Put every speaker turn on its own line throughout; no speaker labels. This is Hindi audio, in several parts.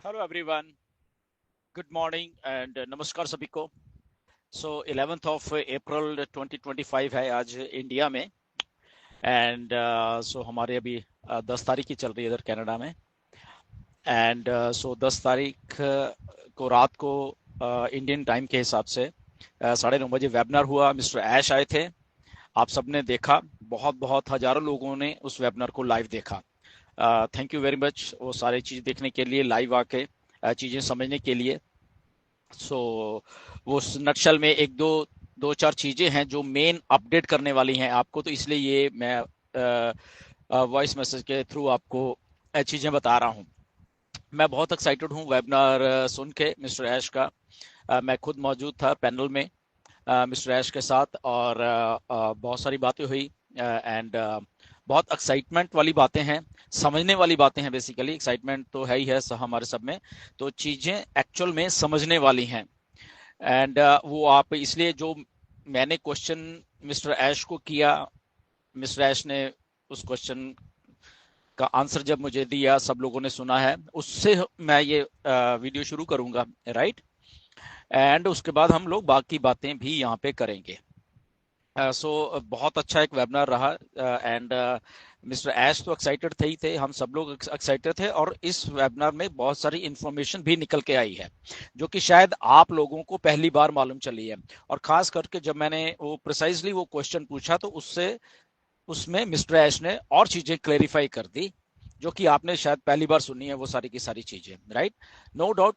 Hello everyone, good morning and नमस्कार सभी को। सो 11th ऑफ अप्रैल 2025 है आज इंडिया में। एंड सो हमारे अभी 10 तारीख की चल रही है इधर कनाडा में। एंड सो 10 तारीख को रात को इंडियन टाइम के हिसाब से 9:30 बजे वेबिनार हुआ। मिस्टर ऐश आए थे, आप सबने देखा। बहुत बहुत हजारों लोगों ने उस वेबिनार को लाइव देखा। थैंक यू वेरी मच वो सारी चीज़ देखने के लिए, लाइव आके चीज़ें समझने के लिए। सो वो नटशल में एक दो दो चार चीजें हैं जो मेन अपडेट करने वाली हैं आपको, तो इसलिए ये मैं वॉइस मैसेज के थ्रू आपको चीजें बता रहा हूँ। मैं बहुत एक्साइटेड हूँ वेबिनार सुन के मिस्टर ऐश का। मैं खुद मौजूद था पैनल में मिस्टर ऐश के साथ, और बहुत सारी बातें हुई। एंड बहुत एक्साइटमेंट वाली बातें हैं, समझने वाली बातें हैं। बेसिकली एक्साइटमेंट तो है ही है हमारे सब में, तो चीजें एक्चुअल में समझने वाली हैं। एंड वो आप इसलिए जो मैंने क्वेश्चन मिस्टर ऐश को किया, मिस्टर ऐश ने उस क्वेश्चन का आंसर जब मुझे दिया, सब लोगों ने सुना है, उससे मैं ये वीडियो शुरू करूंगा, राइट। एंड उसके बाद हम लोग बाकी बातें भी यहाँ पे करेंगे। सो बहुत अच्छा एक वेबिनार रहा। एंड मिस्टर ऐश तो एक्साइटेड थे ही थे, हम सब लोग एक्साइटेड थे, और इस वेबिनार में बहुत सारी इंफॉर्मेशन भी निकल के आई है जो कि शायद आप लोगों को पहली बार मालूम चली है। और खास करके जब मैंने वो प्रिसाइजली वो क्वेश्चन पूछा, तो उससे उसमें मिस्टर ऐश ने और चीजें क्लेरिफाई कर दी जो कि आपने शायद पहली बार सुनी है, वो सारी की सारी चीजें, राइट। नो डाउट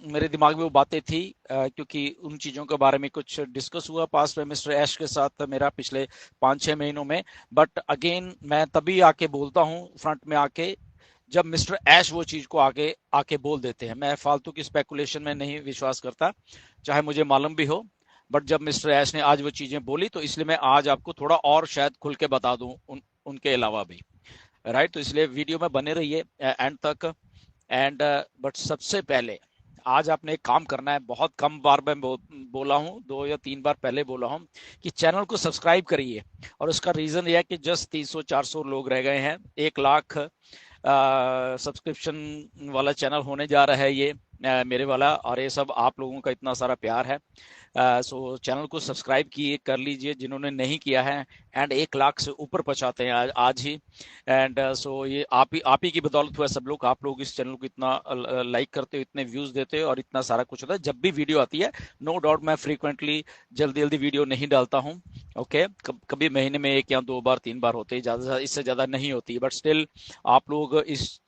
मेरे दिमाग में वो बातें थी, क्योंकि उन चीजों के बारे में कुछ डिस्कस हुआ पास्ट में मिस्टर ऐश के साथ मेरा पिछले 5-6 महीनों में। बट अगेन मैं तभी आके बोलता हूँ फ्रंट में आके जब मिस्टर ऐश वो चीज को आगे आके बोल देते हैं। मैं फालतू की स्पेकुलेशन में नहीं विश्वास करता, चाहे मुझे मालूम भी हो। बट जब मिस्टर ऐश ने आज वो चीजें बोली, तो इसलिए मैं आज आपको थोड़ा और शायद खुल के बता दूं उनके अलावा भी, राइट। तो इसलिए वीडियो में बने रहिए एंड तक। एंड बट सबसे पहले आज आपने एक काम करना है। बहुत कम बार मैं बोला हूँ, 2 या 3 बार पहले बोला हूँ कि चैनल को सब्सक्राइब करिए। और उसका रीजन यह है कि जस्ट 300-400 लोग रह गए हैं, 1 लाख सब्सक्रिप्शन वाला चैनल होने जा रहा है ये मेरे वाला। और ये सब आप लोगों का इतना सारा प्यार है। सो चैनल को सब्सक्राइब किए कर लीजिए जिन्होंने नहीं किया है। एंड 1 लाख से ऊपर पहुंचाते हैं आज ही। एंड सो ये आप ही की बदौलत हुआ सब लोग। आप लोग इस चैनल को इतना लाइक करते हो, इतने व्यूज देते हो, और इतना सारा कुछ होता है जब भी वीडियो आती है। नो डाउट मैं फ्रीक्वेंटली जल्दी जल्दी वीडियो नहीं डालता हूँ। ओके, कभी महीने में 1 या 2 बार 3 बार होते हैं, ज्यादा इससे ज्यादा नहीं होती। बट स्टिल आप लोग इस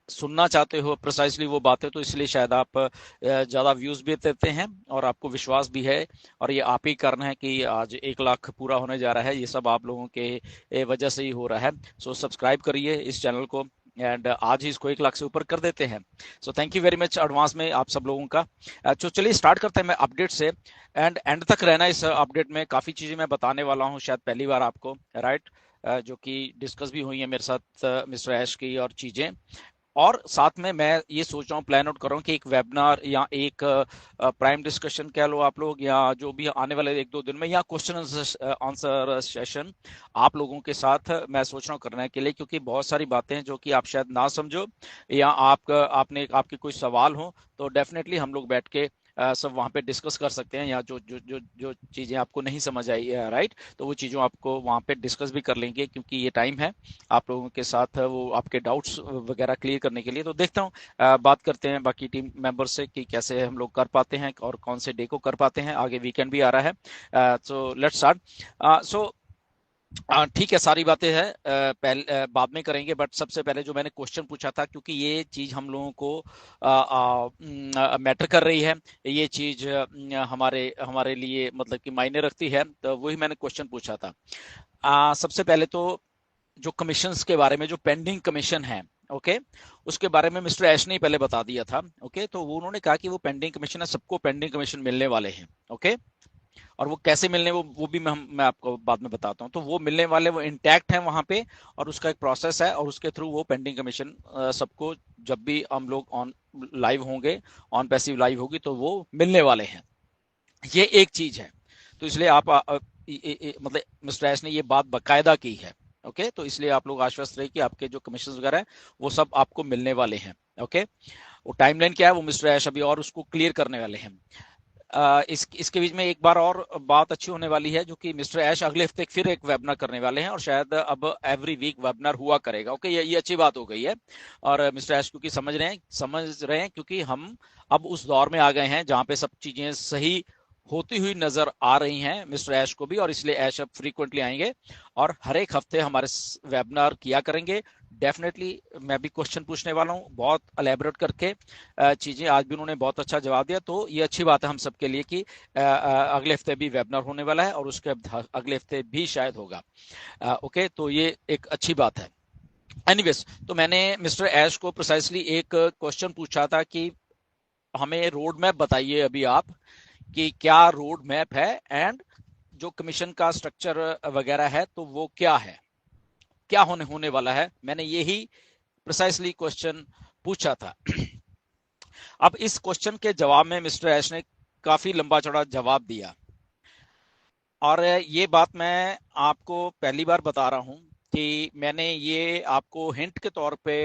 सुनना चाहते हो प्रिसाइसली वो बातें, तो इसलिए शायद आप ज्यादा व्यूज भी देते हैं और आपको विश्वास भी है। और ये आप ही करना है कि आज 1 लाख पूरा होने जा रहा है, ये सब आप लोगों के वजह से ही हो रहा है। सो सब्सक्राइब करिए इस चैनल को, एंड आज ही इसको 1 लाख से ऊपर कर देते हैं। So thank you very much advance में आप सब लोगों का। तो चलिए स्टार्ट करते हैं मैं अपडेट से। एंड एंड तक रहना इस अपडेट में, काफी चीजें मैं बताने वाला हूँ शायद पहली बार आपको, राइट। जो कि डिस्कस भी हुई है मेरे साथ मिस्टर ऐश की और चीजें। और साथ में मैं ये सोच रहा हूँ, प्लान आउट कर रहा हूँ कि एक वेबिनार या एक प्राइम डिस्कशन कह लो आप लोग, या जो भी आने वाले 1-2 दिन में, या क्वेश्चन आंसर सेशन आप लोगों के साथ मैं सोच रहा हूँ करने के लिए। क्योंकि बहुत सारी बातें हैं जो कि आप शायद ना समझो, या आपने आपके कोई सवाल हो, तो डेफिनेटली हम लोग बैठ के सब वहाँ पे डिस्कस कर सकते हैं। या जो जो जो जो चीज़ें आपको नहीं समझ आई, राइट, तो वो चीज़ों आपको वहाँ पे डिस्कस भी कर लेंगे, क्योंकि ये टाइम है आप लोगों के साथ वो आपके डाउट्स वगैरह क्लियर करने के लिए। तो देखता हूँ, बात करते हैं बाकी टीम मेंबर से कि कैसे हम लोग कर पाते हैं और कौन से डे को कर पाते हैं। आगे वीकेंड भी आ रहा है, सो लेट्स स्टार्ट। सो ठीक है, सारी बातें हैं पहले बाद में करेंगे। बट सबसे पहले जो मैंने क्वेश्चन पूछा था, क्योंकि ये चीज हम लोगों को मैटर कर रही है, ये चीज हमारे हमारे लिए मतलब कि मायने रखती है, तो वही मैंने क्वेश्चन पूछा था। सबसे पहले तो जो कमीशंस के बारे में, जो पेंडिंग कमीशन है, ओके, उसके बारे में मिस्टर ऐश ने पहले बता दिया था। ओके, तो वो उन्होंने कहा कि वो पेंडिंग कमीशन है, सबको पेंडिंग कमीशन मिलने वाले हैं। ओके, और वो कैसे मिलने, वो भी मैं आपको बाद में बताता हूँ। तो वो मिलने वाले, वो इंटैक्ट है वहां पे, और उसका एक प्रोसेस है, और उसके थ्रू वो पेंडिंग कमीशन सबको जब भी हम लोग ऑन लाइव होंगे, ऑन पैसिव लाइव होगी, तो वो मिलने वाले हैं। ये एक चीज है। तो इसलिए आप मतलब मिस्टर एस ने ये बात बकायदा की है। ओके, तो इसलिए आप लोग आश्वस्त रहे कि आपके जो कमीशन वगैरह है वो सब आपको मिलने वाले हैं। ओके, वो टाइमलाइन क्या है वो मिस्टर ऐश अभी और उसको क्लियर करने वाले हैं। इसके बीच में एक बार और बात अच्छी होने वाली है, जो कि मिस्टर ऐश अगले हफ्ते फिर एक वेबिनार करने वाले हैं, और शायद अब एवरी वीक वेबिनार हुआ करेगा। ओके, ये अच्छी बात हो गई है। और मिस्टर ऐश क्योंकि समझ रहे हैं क्योंकि हम अब उस दौर में आ गए हैं जहां पे सब चीजें सही होती हुई नजर आ रही हैं मिस्टर ऐश को भी, और इसलिए ऐश अब फ्रीक्वेंटली आएंगे और हर एक हफ्ते हमारे वेबिनार किया करेंगे। डेफिनेटली मैं भी क्वेश्चन पूछने वाला हूँ बहुत एलेबोरेट करके चीजें। आज भी उन्होंने बहुत अच्छा जवाब दिया, तो ये अच्छी बात है हम सबके लिए कि अगले हफ्ते भी वेबिनार होने वाला है और उसके अगले हफ्ते भी शायद होगा। ओके, तो ये एक अच्छी बात है। एनीवेज, तो मैंने मिस्टर ऐश को प्रिसाइसली एक क्वेश्चन पूछा था कि हमें रोड मैप बताइए अभी आप, कि क्या रोड मैप है एंड जो कमीशन का स्ट्रक्चर वगैरह है तो वो क्या है, क्या होने वाला है। मैंने यही प्रिसाइसली क्वेश्चन पूछा था। अब इस क्वेश्चन के जवाब में मिस्टर ऐश ने काफी लंबा चौड़ा जवाब दिया, और ये बात मैं आपको पहली बार बता रहा हूं कि मैंने ये आपको हिंट के तौर पे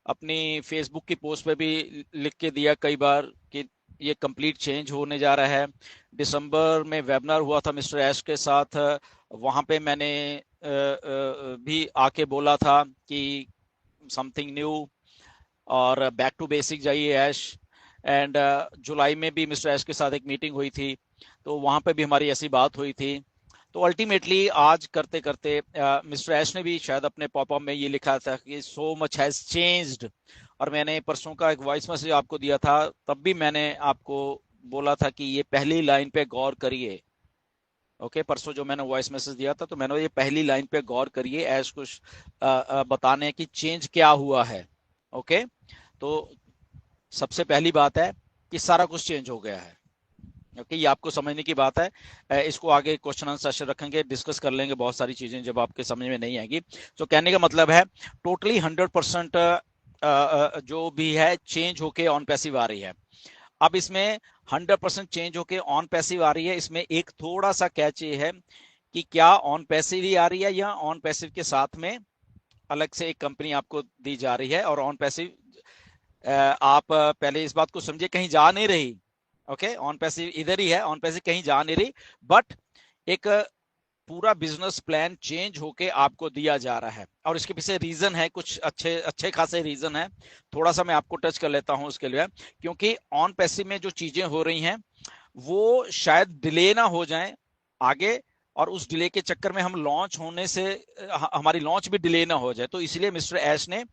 अपनी फेसबुक की पोस्ट पे भी लिख के दिया कई बार कि ये कंप्लीट चेंज होने जा रहा है। दिसंबर में वेबिनार हुआ था मिस्टर ऐश के साथ, वहां पे मैंने भी आके बोला था कि समथिंग न्यू और बैक टू बेसिक जाइए ऐश। एंड जुलाई में भी मिस्टर ऐश के साथ एक मीटिंग हुई थी, तो वहां पे भी हमारी ऐसी बात हुई थी। तो अल्टीमेटली आज करते करते मिस्टर ऐश ने भी शायद अपने पॉपअप में ये लिखा था कि सो मच हैज चेंज्ड, और मैंने परसों का एक वॉइस मैसेज आपको दिया था, तब भी मैंने आपको बोला था कि ये पहली लाइन पे गौर करिए। ओके, परसों जो मैंने वॉइस मैसेज दिया था तो मैंने ये पहली लाइन पे गौर करिए, ऐश कुछ बताने कि चेंज क्या हुआ है। ओके, तो सबसे पहली बात है कि सारा कुछ चेंज हो गया है। ओके, ये आपको समझने की बात है। इसको आगे क्वेश्चन आंसर सेशन रखेंगे, डिस्कस कर लेंगे बहुत सारी चीजें जब आपके समझ में नहीं आएगी। तो कहने का मतलब है टोटली 100% जो भी है चेंज होके ऑन पैसिव आ रही है। अब इसमें 100% चेंज होके ऑन पैसिव आ रही है, इसमें एक थोड़ा सा कैच ये है कि क्या ऑन पैसिव ही आ रही है या ऑन पैसिव के साथ में अलग से एक कंपनी आपको दी जा रही है। और ऑन पैसिव आप पहले इस बात को समझिए, कहीं जा नहीं रही। ओके, ऑन पैसिव इधर ही है, ऑन पैसिव कहीं जा नहीं रही, बट एक पूरा बिजनेस प्लान चेंज होके आपको दिया जा रहा है, और इसके पीछे रीजन है, कुछ अच्छे अच्छे खासे रीजन है। थोड़ा सा मैं आपको टच कर लेता हूं उसके लिए, क्योंकि ऑन पैसिव में जो चीजें हो रही हैं वो शायद डिले ना हो जाएं आगे, और उस डिले के चक्कर में हम लॉन्च होने से हमारी लॉन्च भी डिले ना हो जाए। तो इसलिए मिस्टर ऐश ने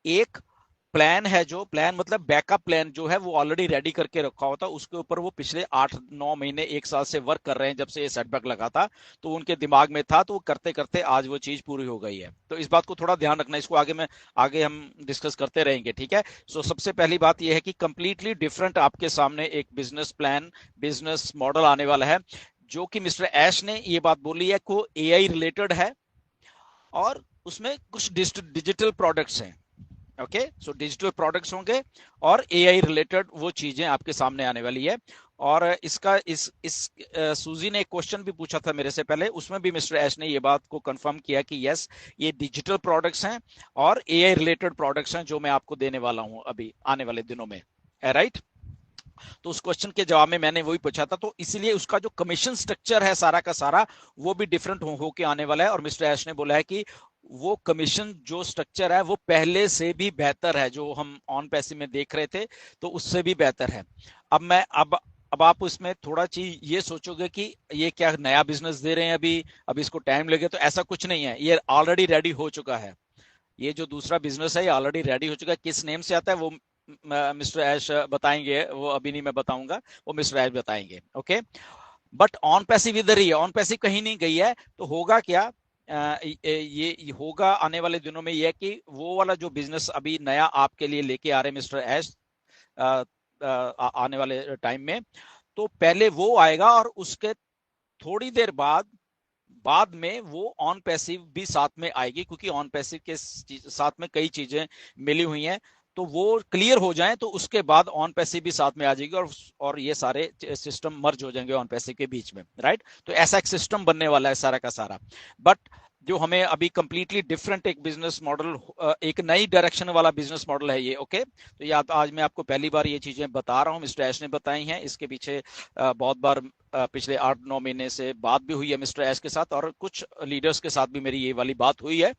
एक प्लान है, जो प्लान मतलब बैकअप प्लान जो है वो ऑलरेडी रेडी करके रखा होता, उसके ऊपर वो पिछले 8-9 महीने 1 साल से वर्क कर रहे हैं, जब से ये सेटबैक लगा था तो उनके दिमाग में था, तो वो करते करते आज वो चीज पूरी हो गई है। तो इस बात को थोड़ा ध्यान रखना, इसको आगे हम डिस्कस करते रहेंगे, ठीक है। सो सबसे पहली बात यह है कि कंप्लीटली डिफरेंट आपके सामने एक बिजनेस प्लान, बिजनेस मॉडल आने वाला है, जो कि मिस्टर ऐश ने ये बात बोली है को एआई रिलेटेड है, और उसमें कुछ डिजिटल प्रोडक्ट्स हैं। ओके, सो डिजिटल प्रोडक्ट्स होंगे और एआई रिलेटेड वो चीजें आपके सामने आने वाली है। और इसका इस सूजी ने एक क्वेश्चन भी पूछा था मेरे से पहले, उसमें भी मिस्टर ऐश ने ये बात को कंफर्म किया कि यस, ये डिजिटल प्रोडक्ट्स हैं और एआई रिलेटेड प्रोडक्ट्स हैं जो मैं आपको देने वाला हूं अभी आने वाले दिनों में, राइट। तो उस क्वेश्चन के जवाब में मैंने वही पूछा था, तो इसलिए उसका जो कमीशन स्ट्रक्चर है सारा का सारा वो भी डिफरेंट होके आने वाला है। और मिस्टर ऐश ने बोला है कि वो कमीशन जो स्ट्रक्चर है वो पहले से भी बेहतर है, जो हम ऑन पैसिव में देख रहे थे तो उससे भी बेहतर है। अब आप उसमें थोड़ा चीज ये सोचोगे कि ये क्या नया बिजनेस दे रहे हैं अभी इसको टाइम लगे, तो ऐसा कुछ नहीं है, ये ऑलरेडी रेडी हो चुका है। ये जो दूसरा बिजनेस है ये ऑलरेडी रेडी हो चुका है। किस नेम से आता है वो मिस्टर ऐश बताएंगे, वो अभी नहीं मैं बताऊंगा, वो मिस्टर ऐश बताएंगे। ओके, बट ऑन पैसिव इधर ही है, ऑन पैसिव कहीं नहीं गई है। तो होगा क्या, ये होगा आने वाले दिनों में, ये कि वो वाला जो बिजनेस अभी नया आपके लिए लेके आ रहे मिस्टर ऐश आने वाले टाइम में, तो पहले वो आएगा और उसके थोड़ी देर बाद में वो ऑन पैसिव भी साथ में आएगी, क्योंकि ऑन पैसिव के साथ में कई चीजें मिली हुई हैं। तो वो क्लियर हो जाए तो उसके बाद ऑन पैसिव भी साथ में आ जाएगी, और ये सारे सिस्टम मर्ज हो जाएंगे ऑन पैसिव के बीच में, राइट। तो ऐसा एक सिस्टम बनने वाला है सारा का सारा। बट जो हमें अभी कंप्लीटली डिफरेंट एक बिजनेस मॉडल, एक नई डायरेक्शन वाला बिजनेस मॉडल है ये। ओके, तो ये आज मैं आपको पहली बार ये चीजें बता रहा हूँ, मिस्टर ऐश ने बताई हैं। इसके पीछे बहुत बार पिछले 8-9 महीने से बात भी हुई है मिस्टर ऐश के साथ, और कुछ लीडर्स के साथ भी मेरी ये वाली बात हुई है।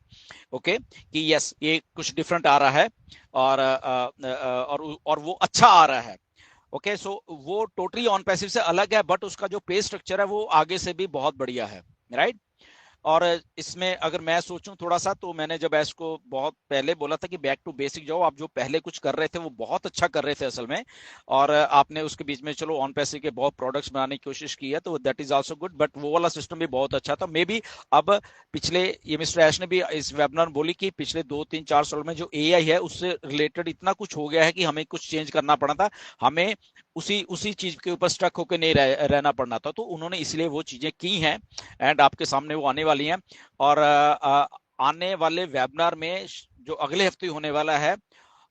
ओके, कि यस ये कुछ डिफरेंट आ रहा है, और वो अच्छा आ रहा है। ओके, सो वो टोटली ऑन पैसिव से अलग है, बट उसका जो पे स्ट्रक्चर है वो आगे से भी बहुत बढ़िया है, राइट। और इसमें अगर मैं सोचूं थोड़ा सा, तो मैंने जब ऐश को बहुत पहले बोला था कि बैक टू बेसिक जाओ, आप जो पहले कुछ कर रहे थे वो बहुत अच्छा कर रहे थे असल में, और आपने उसके बीच में चलो ऑन पैसे के बहुत प्रोडक्ट्स बनाने की कोशिश की है, तो that is also good, but वो वाला सिस्टम भी बहुत अच्छा था। मे बी अब पिछले, ये मिस्टर ऐश ने भी इस वेबिनार में बोली कि पिछले 2-3-4 साल में जो एआई है उससे रिलेटेड इतना कुछ हो गया है कि हमें कुछ चेंज करना पड़ा था, हमें उसी उसी चीज के ऊपर स्टक होकर नहीं रहना पड़ना था, तो उन्होंने इसलिए वो चीजें की हैं, एंड आपके सामने वो आने वाली हैं। और आने वाले वेबिनार में जो अगले हफ्ते होने वाला है,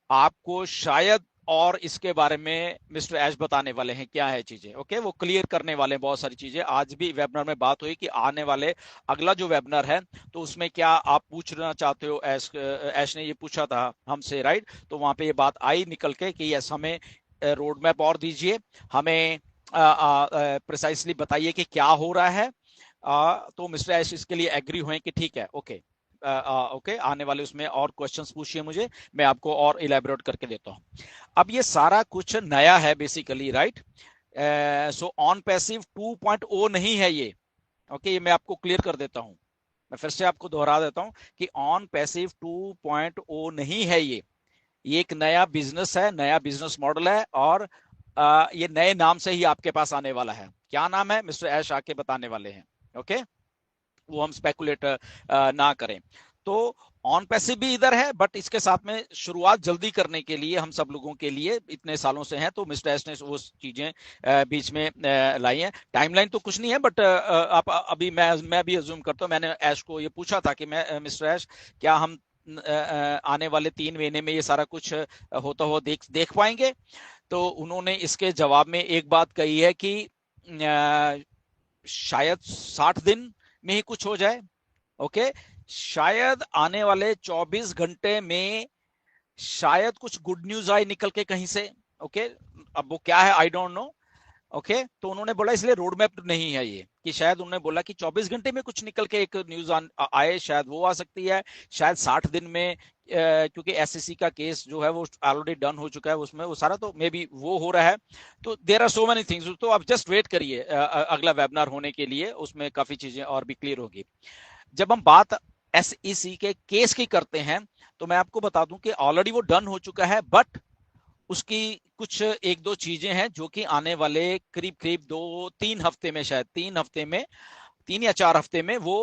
आपको शायद और इसके बारे में मिस्टर ऐश बताने वाले हैं क्या है चीजें। ओके, वो क्लियर करने वाले हैं बहुत सारी चीजें। आज भी वेबिनार में बात हुई कि आने वाले अगला जो वेबिनार है तो उसमें क्या आप पूछना चाहते हो, ऐश ने ये पूछा था हमसे, राइट। तो वहां पे ये बात आई निकल के कि यस, हमें रोड मैप और दीजिए, हमें प्रिसाइसली बताइए कि क्या हो रहा है। तो मिस्टर ऐश इसके लिए एग्री हुए कि ठीक है, ओके, ओके, आने वाले उसमें और क्वेश्चंस पूछिए मुझे, मैं आपको और इलेबोरेट करके देता हूं। अब ये सारा कुछ नया है basically, right. So on passive 2.0 नहीं है ये। ओके, ये मैं आपको क्लियर कर देता हूं, मैं फिर से आपको दोहरा देता हूं कि ऑन पैसिव 2.0 नहीं है ये एक नया बिजनेस है, नया बिजनेस मॉडल है, और ये नए नाम से ही आपके पास आने वाला है। क्या नाम है मिस्टर ऐश आके बताने वाले हैं। ओके, वो हम स्पेकुलेट ना करें। तो ऑन पैसिव भी इधर है, बट इसके साथ में शुरुआत जल्दी करने के लिए हम सब लोगों के लिए इतने सालों से है, तो मिस्टर एस ने वो चीजें बीच में लाई हैं। टाइमलाइन तो कुछ नहीं है, बट आप अभी मैं भी अज्यूम करता हूँ, मैंने ऐश को ये पूछा था कि मैं मिस्टर ऐश, क्या हम आने वाले 3 महीने में ये सारा कुछ होता हुआ देख पाएंगे। तो उन्होंने इसके जवाब में एक बात कही है कि शायद 60 दिन में ही कुछ हो जाए। ओके, शायद आने वाले 24 घंटे में शायद कुछ गुड न्यूज आए निकल के कहीं से। ओके, अब वो क्या है आई डोंट नो। ओके, तो उन्होंने बोला इसलिए रोड मैप नहीं है ये, कि शायद उन्होंने बोला कि 24 घंटे में कुछ निकल के एक न्यूज आए, शायद वो आ सकती है, शायद 60 दिन में, क्योंकि एससीसी का केस जो है वो ऑलरेडी डन हो चुका है उसमें वो सारा, तो मे बी वो हो रहा है। तो there are so many things, तो आप जस्ट वेट करिए अगला वेबिनार होने के लिए, उसमें काफी चीजें और भी क्लियर होगी। जब हम बात एसईसी के केस की करते हैं, तो मैं आपको बता दूं कि ऑलरेडी वो डन हो चुका है, बट उसकी कुछ 1-2 चीजें हैं जो कि आने वाले करीब करीब 2-3 हफ्ते में, शायद 3 हफ्ते में, 3 या 4 हफ्ते में वो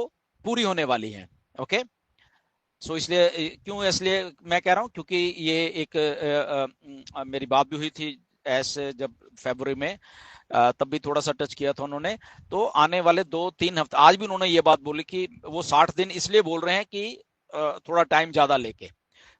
पूरी होने वाली है। ओके, सो इसलिए क्यों, इसलिए मैं कह रहा हूं क्योंकि ये एक मेरी बात भी हुई थी ऐसे जब फरवरी में, तब भी थोड़ा सा टच किया था उन्होंने। तो आने वाले 2-3 हफ्ते, आज भी उन्होंने ये बात बोली कि वो 60 दिन इसलिए बोल रहे हैं कि थोड़ा टाइम ज्यादा लेके,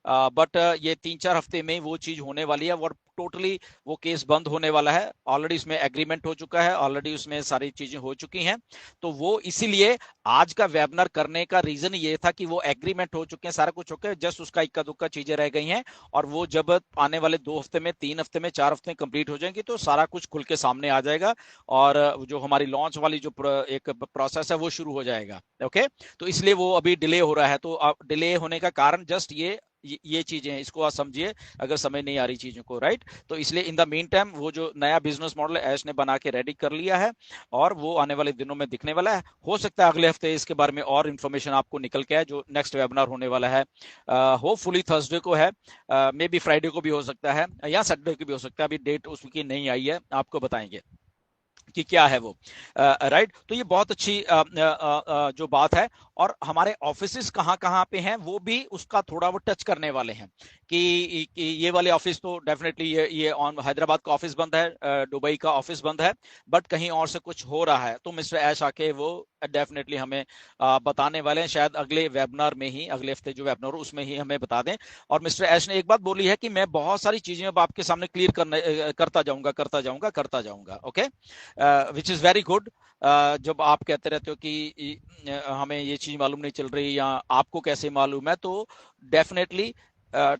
बट ये 3-4 हफ्ते में वो चीज होने वाली है, और टोटली वो केस बंद होने वाला है। ऑलरेडी इसमें एग्रीमेंट हो चुका है, ऑलरेडी उसमें सारी चीजें हो चुकी हैं। तो वो इसीलिए आज का वेबिनार करने का रीजन ये था कि वो एग्रीमेंट हो चुके हैं, सारा कुछ हो गया, जस्ट उसका इक्का दुक्का चीजें रह गई हैं, और वो जब आने वाले 2 हफ्ते में, 3 हफ्ते में, 4 हफ्ते में कंप्लीट हो जाएंगी तो सारा कुछ खुल के सामने आ जाएगा, और जो हमारी लॉन्च वाली जो एक प्रोसेस है वो शुरू हो जाएगा। ओके, तो इसलिए वो अभी डिले हो रहा है। तो डिले होने का कारण जस्ट ये चीजें हैं, इसको आप समझिए अगर समझ नहीं आ रही चीजों को, राइट। तो इसलिए इन द मीन टाइम वो जो नया बिजनेस मॉडल ऐश ने बना के रेडी कर लिया है, और वो आने वाले दिनों में दिखने वाला है। हो सकता है अगले हफ्ते इसके बारे में और इन्फॉर्मेशन आपको निकल के आए, जो नेक्स्ट वेबिनार होने वाला है, होपफुली थर्सडे को है, मे बी फ्राइडे को भी हो सकता है, या सैटरडे को भी हो सकता है, अभी डेट उसकी नहीं आई है, आपको बताएंगे कि क्या है वो, राइट। तो ये बहुत अच्छी जो बात है, और हमारे ऑफिसेस कहाँ कहाँ पे हैं वो भी उसका थोड़ा वो टच करने वाले हैं, कि ये वाले ऑफिस तो डेफिनेटली ये ऑन हैदराबाद का ऑफिस बंद है, दुबई का ऑफिस बंद है, बट कहीं और से कुछ हो रहा है, तो मिस्टर ऐश आके वो डेफिनेटली हमें बताने वाले हैं, शायद अगले वेबिनार में ही, अगले हफ्ते जो वेबिनार हो उसमें ही हमें बता दें। और मिस्टर ऐश ने एक बात बोली है कि मैं बहुत सारी चीजें अब आपके सामने क्लियर करता जाऊंगा। Okay, which is very good. जब आप कहते रहते हो कि हमें ये चीज मालूम नहीं चल रही या आपको कैसे मालूम है, तो डेफिनेटली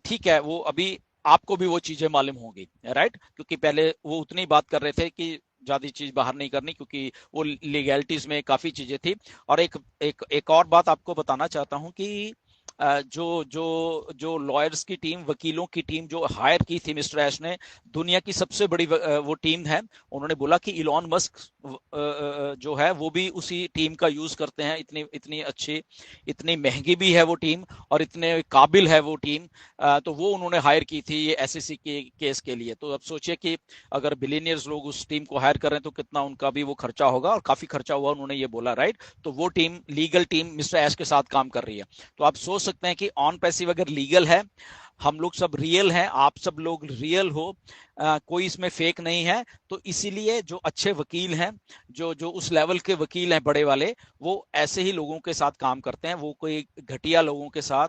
ठीक है, वो अभी आपको भी वो चीजें मालूम होंगी, राइट? क्योंकि पहले वो उतनी बात कर रहे थे कि ज्यादा चीज बाहर नहीं करनी, क्योंकि वो लीगैलिटीज में काफी चीजें थी। और एक और बात आपको बताना चाहता हूं कि जो जो जो लॉयर्स की टीम, वकीलों की टीम जो हायर की थी मिस्टर ऐश ने, दुनिया की सबसे बड़ी वो टीम है। उन्होंने बोला कि इलॉन मस्क जो है वो भी उसी टीम का यूज करते हैं, इतनी इतनी अच्छी, इतनी महंगी भी है वो टीम और इतने काबिल है वो टीम। तो वो उन्होंने हायर की थी ये एसईसी के केस के लिए। तो अब सोचिए कि अगर बिलियनियर्स लोग उस टीम को हायर कर रहे हैं तो कितना उनका भी वो खर्चा होगा, और काफी खर्चा हुआ, उन्होंने ये बोला, राइट? तो वो टीम, लीगल टीम मिस्टर ऐश के साथ काम कर रही है। तो आप सोच सकते हैं कि ऑन पैसिव अगर लीगल है, हम लोग सब रियल हैं, आप सब लोग रियल हो, कोई इसमें फेक नहीं है। तो इसीलिए जो अच्छे वकील हैं, जो जो उस लेवल के वकील हैं बड़े वाले, वो ऐसे ही लोगों के साथ काम करते हैं, वो कोई घटिया लोगों के साथ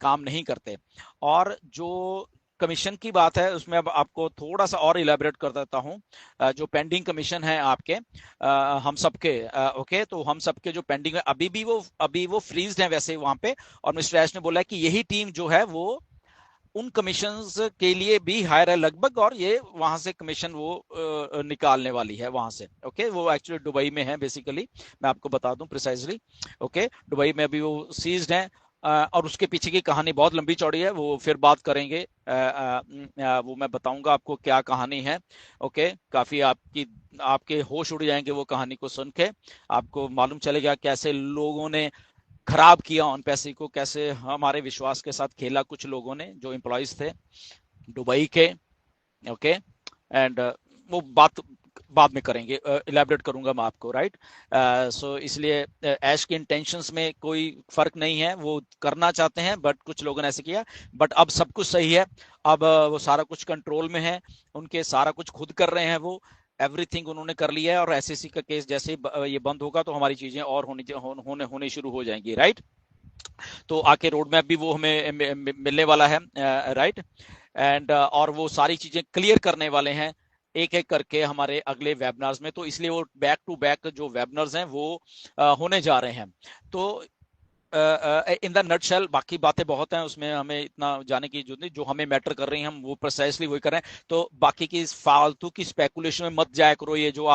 काम नहीं करते। और जो कमीशन की बात है उसमें अब आपको थोड़ा सा और इलेबोरेट कर देता हूं। जो पेंडिंग कमीशन है आपके, हम सबके, ओके, तो हम सबके जो पेंडिंग है अभी वो फ्रीज्ड है वैसे वहां पे। और मिस्टर ऐश ने बोला कि यही टीम जो है वो उन कमीशंस के लिए भी हायर है लगभग, और ये वहां से कमीशन वो निकालने वाली है वहां से। ओके, वो एक्चुअली दुबई में है बेसिकली, मैं आपको बता दूं प्रिसाइजली। ओके, दुबई में अभी वो सीज्ड है। और उसके पीछे की कहानी बहुत लंबी चौड़ी है, वो फिर बात करेंगे। वो मैं बताऊंगा आपको क्या कहानी है। ओके, काफी आपके होश उड़ जाएंगे वो कहानी को सुन के। आपको मालूम चलेगा कैसे लोगों ने खराब किया ऑन पैसे को, कैसे हमारे विश्वास के साथ खेला कुछ लोगों ने जो एम्प्लॉयज थे दुबई के। ओके, एंड वो बात बाद में करेंगे, इलेबरेट करूंगा मैं आपको, राइट? सो इसलिए ऐश के इंटेंशंस में कोई फर्क नहीं है, वो करना चाहते हैं बट कुछ लोगों ने ऐसे किया। बट अब सब कुछ सही है, अब वो सारा कुछ कंट्रोल में है उनके, सारा कुछ खुद कर रहे हैं वो, एवरीथिंग उन्होंने कर लिया है। और एसएससी का केस जैसे ये बंद होगा तो हमारी चीजें और होने शुरू हो जाएंगी, राइट? तो आके रोड मैप भी वो हमें मिलने वाला है, राइट? एंड और वो सारी चीजें क्लियर करने वाले हैं एक एक करके हमारे अगले वेबिनार्स में। तो इसलिए वो बैक टू बैक जो वेबिनार्स हैं वो होने जा रहे हैं। तो इन द नटशेल, बाकी बातें बहुत हैं उसमें, हमें इतना जाने की जरूरत नहीं, जो हमें मैटर कर रही हैं हम वो प्रिसाइसली वही कर रहे हैं। तो बाकी की फालतू की स्पेकुलेशन में मत जाया करो। ये जो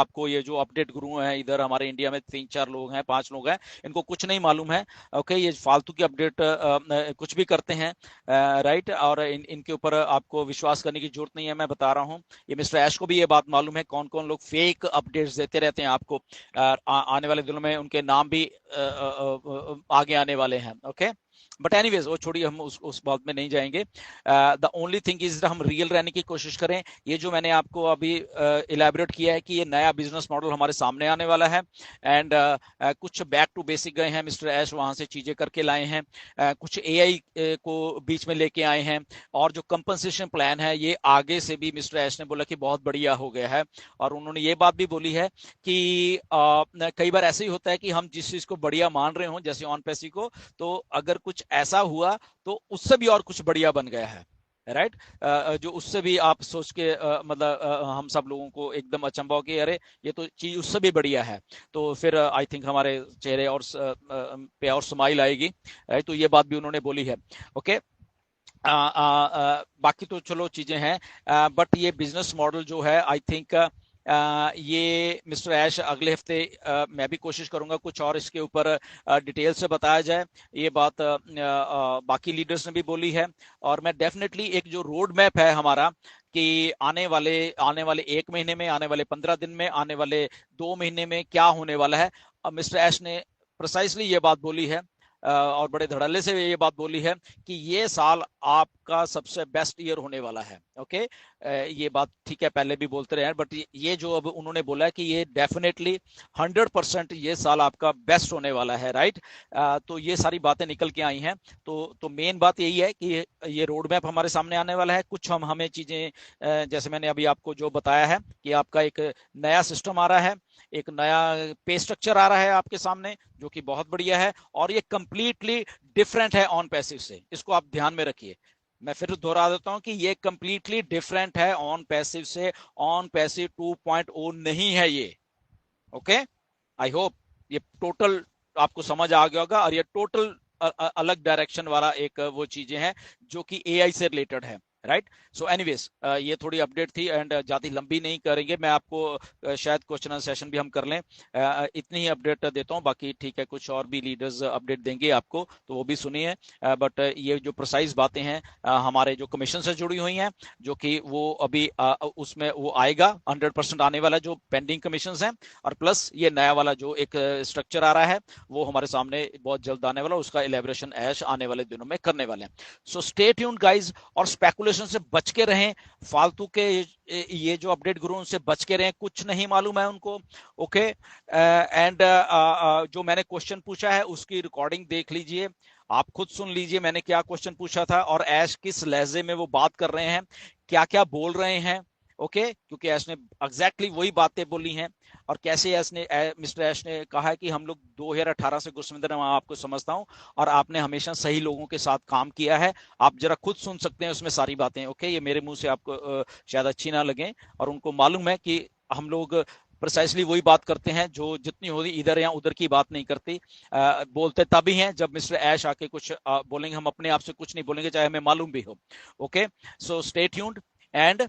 अपडेट गुरु हैं इधर हमारे इंडिया में 3-4 लोग हैं, 5 लोग हैं, इनको कुछ नहीं मालूम है। ओके, ये फालतू की अपडेट कुछ भी करते हैं, राइट? और इनके ऊपर आपको विश्वास करने की जरूरत नहीं है, मैं बता रहा हूँ। ये मिस्टर ऐश को भी ये बात मालूम है कौन कौन लोग फेक अपडेट्स देते रहते हैं आपको। आने वाले दिनों में उनके नाम भी आगे आने वाले हैं। ओके, बट एनीवेज वो छोड़िए, हम उस बात में नहीं जाएंगे। द ओनली थिंग इज हम रियल रहने की कोशिश करें। ये जो मैंने आपको अभी इलेबोरेट किया है कि ये नया बिजनेस मॉडल हमारे सामने आने वाला है। एंड कुछ बैक टू बेसिक गए हैं मिस्टर ऐश, वहां से चीजें करके लाए हैं। कुछ एआई को बीच में लेके आए हैं। और जो कंपनसेशन प्लान है ये आगे से भी मिस्टर ऐश ने बोला कि बहुत बढ़िया हो गया है। और उन्होंने ये बात भी बोली है कि कई बार ऐसे ही होता है कि हम जिस चीज को बढ़िया मान रहे हो, जैसे ऑन पैसी को, तो अगर कुछ ऐसा हुआ तो उससे भी और कुछ बढ़िया बन गया है, राइट? जो उससे भी आप सोच के मतलब हम सब लोगों को एकदम अचंभा हो कि अरे ये तो चीज उससे भी बढ़िया है। तो फिर आई थिंक हमारे चेहरे और पे और स्माइल आएगी, राइट? तो ये बात भी उन्होंने बोली है। ओके, बाकी तो चलो चीजें हैं, बट ये बिजनेस मॉडल जो है आई थिंक ये मिस्टर ऐश अगले हफ्ते मैं भी कोशिश करूंगा कुछ और इसके ऊपर डिटेल से बताया जाए। ये बात बाकी लीडर्स ने भी बोली है। और मैं डेफिनेटली एक जो रोड मैप है हमारा कि आने वाले 1 महीने में, आने वाले 15 दिन में, आने वाले 2 महीने में क्या होने वाला है, मिस्टर ऐश ने प्रिसाइसली ये बात बोली है, और बड़े धड़ल्ले से ये बात बोली है कि ये साल आपका सबसे बेस्ट ईयर होने वाला है। ओके, ये बात ठीक है, पहले भी बोलते रहे हैं, बट ये जो अब उन्होंने बोला है कि ये डेफिनेटली 100% ये साल आपका बेस्ट होने वाला है, राइट? तो ये सारी बातें निकल के आई हैं। तो मेन बात यही है कि ये रोड मैप हमारे सामने आने वाला है। कुछ हमें चीजें, जैसे मैंने अभी आपको जो बताया है कि आपका एक नया सिस्टम आ रहा है, एक नया पे स्ट्रक्चर आ रहा है आपके सामने, जो कि बहुत बढ़िया है। और ये कंप्लीटली डिफरेंट है ऑन पैसिव से, इसको आप ध्यान में रखिए। मैं फिर दोहरा देता हूं कि ये कंप्लीटली डिफरेंट है ऑन पैसिव से। ऑन पैसिव 2.0 नहीं है ये। ओके, आई होप ये टोटल आपको समझ आ गया होगा, और ये टोटल अलग डायरेक्शन वाला एक वो चीजें हैं जो कि एआई से रिलेटेड है, राइट। सो एनीवेज, ये थोड़ी अपडेट थी, एंड ज्यादा लंबी नहीं करेंगे। मैं आपको शायद क्वेश्चन एंड सेशन भी हम कर लें, इतनी ही अपडेट देता हूँ। बाकी ठीक है, कुछ और भी लीडर्स अपडेट देंगे आपको, तो वो भी सुनिए। बट ये जो प्रिसाइज बातें हैं हमारे जो कमीशन से जुड़ी हुई हैं, जो कि वो अभी उसमें वो आएगा 100% आने वाला जो पेंडिंग कमीशन हैं, और प्लस ये नया वाला जो एक स्ट्रक्चर आ रहा है वो हमारे सामने बहुत जल्द आने वाला, उसका इलेबोरेशन ऐश आने वाले दिनों में करने वाले हैं। सो स्टे ट्यून्ड गाइज, और स्पेकुलेशन से बच के रहें। फालतू के ये जो अपडेट गुरु उनसे बच के रहें, कुछ नहीं मालूम है उनको। ओके, एंड जो मैंने क्वेश्चन पूछा है उसकी रिकॉर्डिंग देख लीजिए, आप खुद सुन लीजिए मैंने क्या क्वेश्चन पूछा था, और ऐश किस लहजे में वो बात कर रहे हैं, क्या क्या बोल रहे हैं। ओके, क्योंकि ऐश ने एग्जैक्टली वही बातें बोली हैं। और कैसे ऐश ने मिस्टर ऐश ने कहा है कि हम लोग 2018 से गुरसविंदर, मैं आपको समझता हूं, और आपने हमेशा सही लोगों के साथ काम किया है। आप जरा खुद सुन सकते हैं उसमें सारी बातें। ओके, ये मेरे मुंह से आपको शायद अच्छी ना लगे, और उनको मालूम है कि हम लोग प्रिसाइसली वही बात करते हैं जो जितनी होती इधर या उधर की बात नहीं करती। बोलते तभी हैं जब मिस्टर ऐश आके कुछ बोलेंगे, हम अपने आप से कुछ नहीं बोलेंगे चाहे हमें मालूम भी हो। Okay, so stay tuned and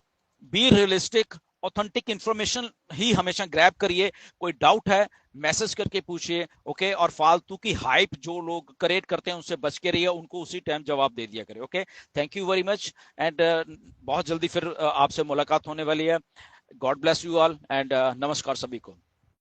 be realistic, authentic information ही हमेशा ग्रैब करिए। कोई डाउट है मैसेज करके पूछिए। ओके, और फालतू की हाइप जो लोग क्रिएट करते हैं उनसे बच के रहिए, उनको उसी टाइम जवाब दे दिया करिए। Okay, thank you very much, and बहुत जल्दी फिर आपसे मुलाकात होने वाली है। God bless you all, and नमस्कार सभी को।